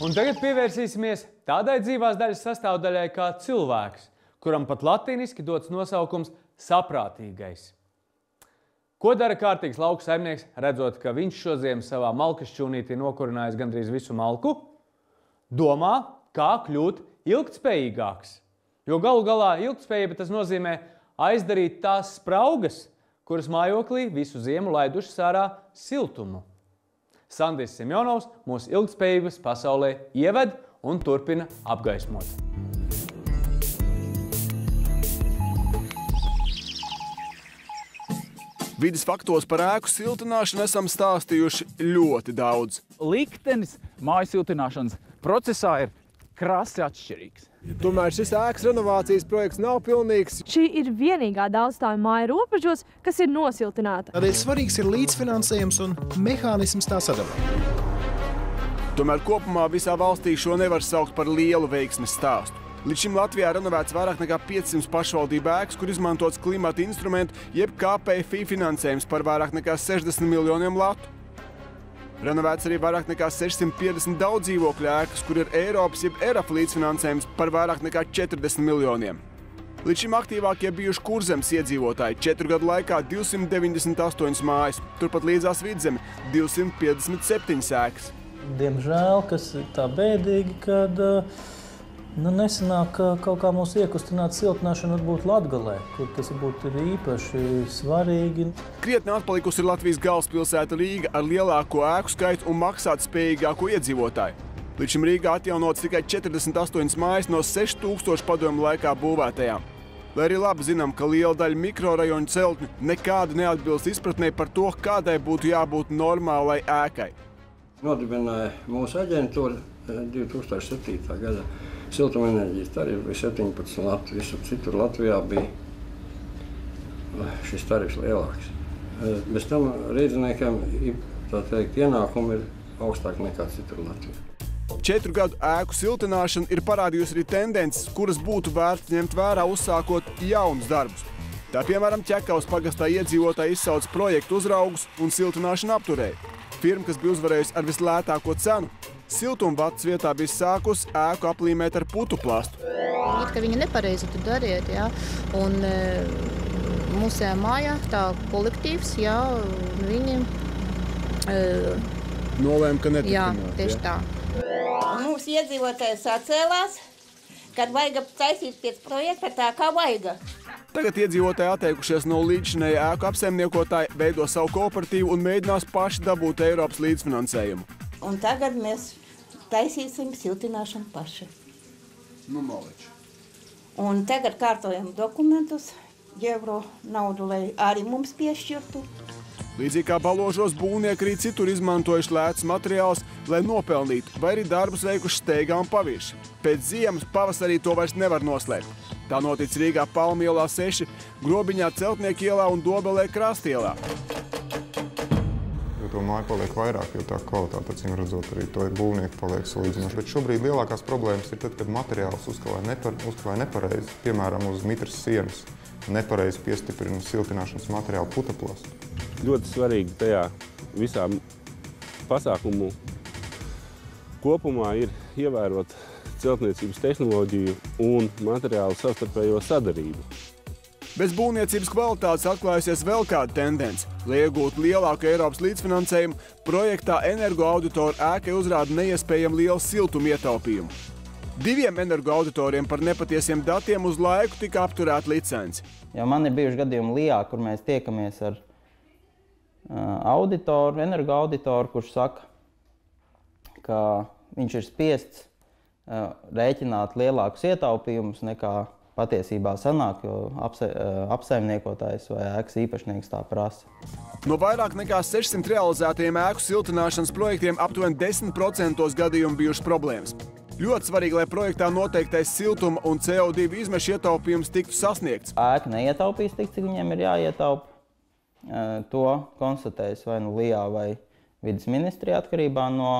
Un tagad pievērsīsimies tādai dzīvās daļas sastāvdaļai kā cilvēks, kuram pat latīniski dots nosaukums saprātīgais. Ko dara kārtīgs lauku saimnieks, redzot, ka viņš šodien savā malkas šķūnītī nokurinājis gandrīz visu malku? Domā, kā kļūt ilgtspējīgāks. Jo galu galā ilgtspējība tas nozīmē aizdarīt tās spraugas, kuras mājoklī visu ziemu laidušas ārā siltumu. Sandis Simjonovs mūsu ilgtspējības pasaulē ieved un turpina apgaismot. Vides faktos par ēku siltināšanu esam stāstījuši ļoti daudz. Liktenis māju siltināšanas procesā ir krasi atšķirīgs. Tomēr šis ēkas renovācijas projekts nav pilnīgs. Šī ir vienīgā daudzstāvju māja Robežos, kas ir nosiltināta. Tādēļ svarīgs ir līdzfinansējums un mehānisms tā sadalē. Tomēr kopumā visā valstī šo nevar saukt par lielu veiksmes stāstu. Līdz šim Latvijā renovēts vairāk nekā 500 pašvaldību ēkas, kur izmantots klimata instrumentu, jeb KPFI finansējums par vairāk nekā 60 miljoniem latu. Renovēts arī vairāk nekā 650 daudzdzīvokļu ēkas, kur ir Eiropas jeb ERAF līdzfinansējums par vairāk nekā 40 miljoniem. Līdz šim aktīvākie bijuši Kurzemes iedzīvotāji, 4 gadu laikā 298 mājas, turpat līdzās Vidzeme 257 ēkas. Diemžēl, kas ir tā bēdīgi, kad nesanāk kaut kā mūs iekustināt siltināšanu varbūt Latgalē, kur tas būtu īpaši svarīgi. Krietni atpalikusi ir Latvijas galvaspilsēta Rīga ar lielāko ēku skaitu un maksāt spējīgāko iedzīvotāju. Līdz šim Rīgā atjaunots tikai 48 mājas no 6000 padomju laikā būvētajām. Lai arī labi zinām, ka liela daļa mikrorajonu celtņu nekādi neatbilst izpratnē par to, kādai būtu jābūt normālai ēkai. Nodibināja mūsu aģentūra 2007. gada. Siltumenerģijas tarifs bija 17 lati. Visur citur Latvijā bija šis tarifs lielāks. Bez tam rīzniekiem ienākumi ir augstāki nekā citur Latvijā. 4 gadu ēku siltināšana ir parādījusi arī tendences, kuras būtu vērts ņemt vērā uzsākot jaunus darbus. Tā piemēram Ķekavas pagastā iedzīvotāji izsauc projektu uzraugus un siltināšanu apturēja. Firma, kas bija uzvarējusi ar vislētāko cenu, siltumvatas vietā bija sākusi ēku aplīmēt ar putuplastu. Ka viņi nepareizi tu dariet, jā. Un mūsējā mājā tā kolektīvs, jā, viņi nolēma, ka neturpināt. Jā, tieši tā. Mūsu iedzīvotājs sacēlās, kad vajag taisīt pēc projekta tā, kā vajag. Tagad iedzīvotāji atteikušies no līdzinēja ēku apsaimniekotāji, veido savu kooperatīvu un mēģinās paši dabūt Eiropas līdzfinansējumu. Un tagad mēs taisīsim siltināšanu paši. Maliči. Un tagad kārtojam dokumentus, eiro naudu, lai arī mums piešķirtu. Līdzīgi kā Baložos būvnieki arī citur izmantojuši lētus materiālus, lai nopelnītu, vai arī darbus veikuši steigā un pavirši. Pēc ziemas pavasarī to vairs nevar noslēpt. Tā notic Rīgā Palmielā 6, Grobiņā Celtnieku ielā un Dobelē Krastielā. Jo to māju paliek vairāk, jo tā kvalitāte, acīm redzot, arī to būvnieki paliek salīdzinoši. Bet šobrīd lielākās problēmas ir tad, kad materiāls uzklāja nepareizi, piemēram, uz mitras sienas, nepareizi piestiprina siltināšanas materiālu putuplastu. Ļoti svarīgi tajā visā pasākumu kopumā ir ievērot celtniecības tehnoloģiju un materiālu savstarpējo sadarību. Bez būvniecības kvalitātes atklājusies vēl kāda tendence. Lai iegūtu lielāku Eiropas līdzfinansējumu, projektā energoauditoru ēkai uzrāda neiespējami lielu siltumu ietaupījumu. 2 energoauditoriem par nepatiesiem datiem uz laiku tika apturēta licence. Jo man ir bijuši gadījumi Lijā, kur mēs tiekamies ar auditoru, energoauditoru, kurš saka, ka viņš ir spiests rēķināt lielākus ietaupījumus nekā patiesībā sanāk, jo apsaimniekotājs vai ēkas īpašnieks tā prasa. No vairāk nekā 600 realizētajiem ēku siltināšanas projektiem aptuveni 10% gadījumu bijušas problēmas. Ļoti svarīgi, lai projektā noteiktais siltuma un CO2 izmešu ietaupījums tiktu sasniegts. Ēka neietaupīs tik, cik viņiem ir jāietaupa. To konstatējas vai nu Lijā vai Vides ministrija atkarībā no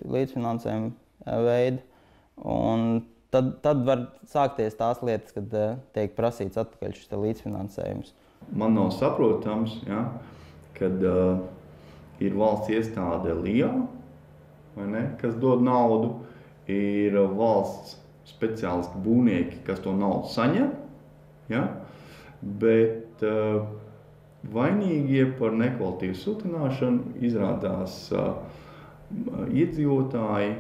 līdzfinansējuma veida. Un tad var sākties tās lietas, kad tiek prasīts atpakaļ šis līdzfinansējums. Man nav saprotams, ja, kad ir valsts iestāde Lijā, vai ne, kas dod naudu, ir valsts speciālisti būvnieki, kas to naudu saņem, ja? Bet vainīgie par nekvalitīvu siltināšanu izrādās iedzīvotāji.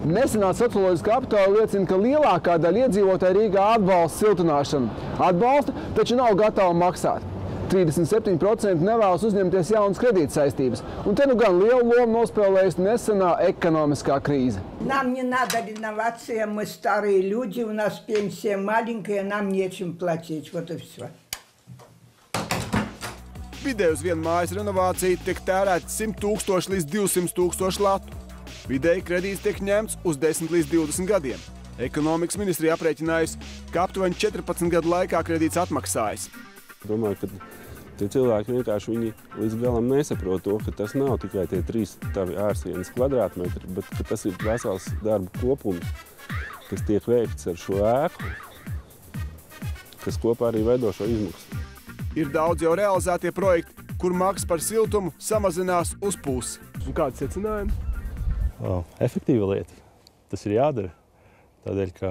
Nesenā socioloģiskā aptauja liecina, ka lielākā daļa iedzīvotāju Rīgā atbalsta siltināšanu. Atbalsta, taču nav gatava maksāt. 37% nevēlas uzņemties jaunas kredītsaistības. Un te nu gan lielu lomu nospēlējusi nesenā ekonomiskā krīze. Нам не надо реновация, мы старые люди, у нас пенсия маленькая, нам нечем платить, вот и все. Vidēji uz vienu mājas renovāciju tiek tērēti 100 000 līdz 200 000 latu. Vidēji kredīts tiek ņemts uz 10 līdz 20 gadiem. Ekonomikas ministrija aprēķinājusi, ka aptuveni 14 gadu laikā kredīts atmaksājas. Domāju, ka tie cilvēki vienkārši līdz galam nesaprot to, ka tas nav tikai tie 3 tavi ārsienas kvadrātmetri, bet ka tas ir vesels darba kopums, kas tiek veikts ar šo ēku, kas kopā arī veido šo izmaksu. Ir daudz jau realizētie projekti, kur maksa par siltumu samazinās uz pusi. Un kāds secinājumi? Efektīva lieta. Tas ir jādara. Tādēļ, ka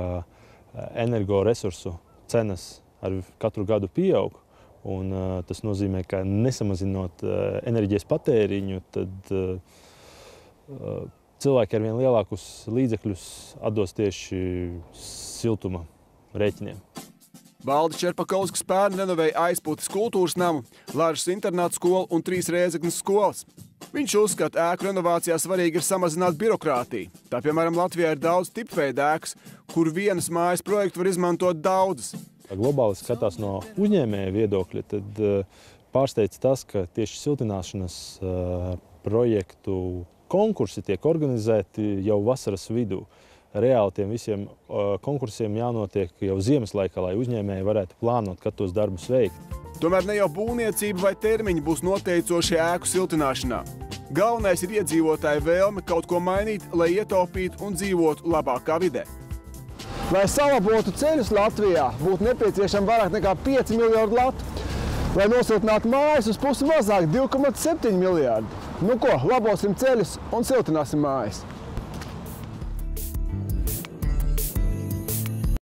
energoresursu cenas ar katru gadu pieaug. Un tas nozīmē, ka nesamazinot enerģijas patēriņu, tad cilvēki ar vien lielākus līdzekļus atdos tieši siltuma rēķiniem. Valdis Čerpakovskis pērn renovēja Aizpūtes kultūras namu, Laržas internātu skolu un 3 Rēzeknes skolas. Viņš uzskata, ēku renovācijā svarīgi ir samazināt birokrātiju. Tā, piemēram, Latvijā ir daudz tipveida ēkas, kur vienas mājas projektu var izmantot daudzas. Globāli skatās no uzņēmēja viedokļa, tad pārsteidz tas, ka tieši siltināšanas projektu konkursi tiek organizēti jau vasaras vidū. Reāli tiem visiem konkursiem jānotiek jau ziemas laikā, lai uzņēmēji varētu plānot, kad tos darbus veikt. Tomēr ne jau būvniecība vai termiņi būs noteicošie ēku siltināšanā. Galvenais ir iedzīvotāju vēlme kaut ko mainīt, lai ietaupītu un dzīvotu labākā vidē. Lai salabotu ceļus Latvijā, būtu nepieciešama vairāk nekā 5 miljardi latu. Lai nosiltinātu mājas, uz pusi mazāk 2,7 miljardi. Nu ko, labosim ceļus un siltināsim mājas.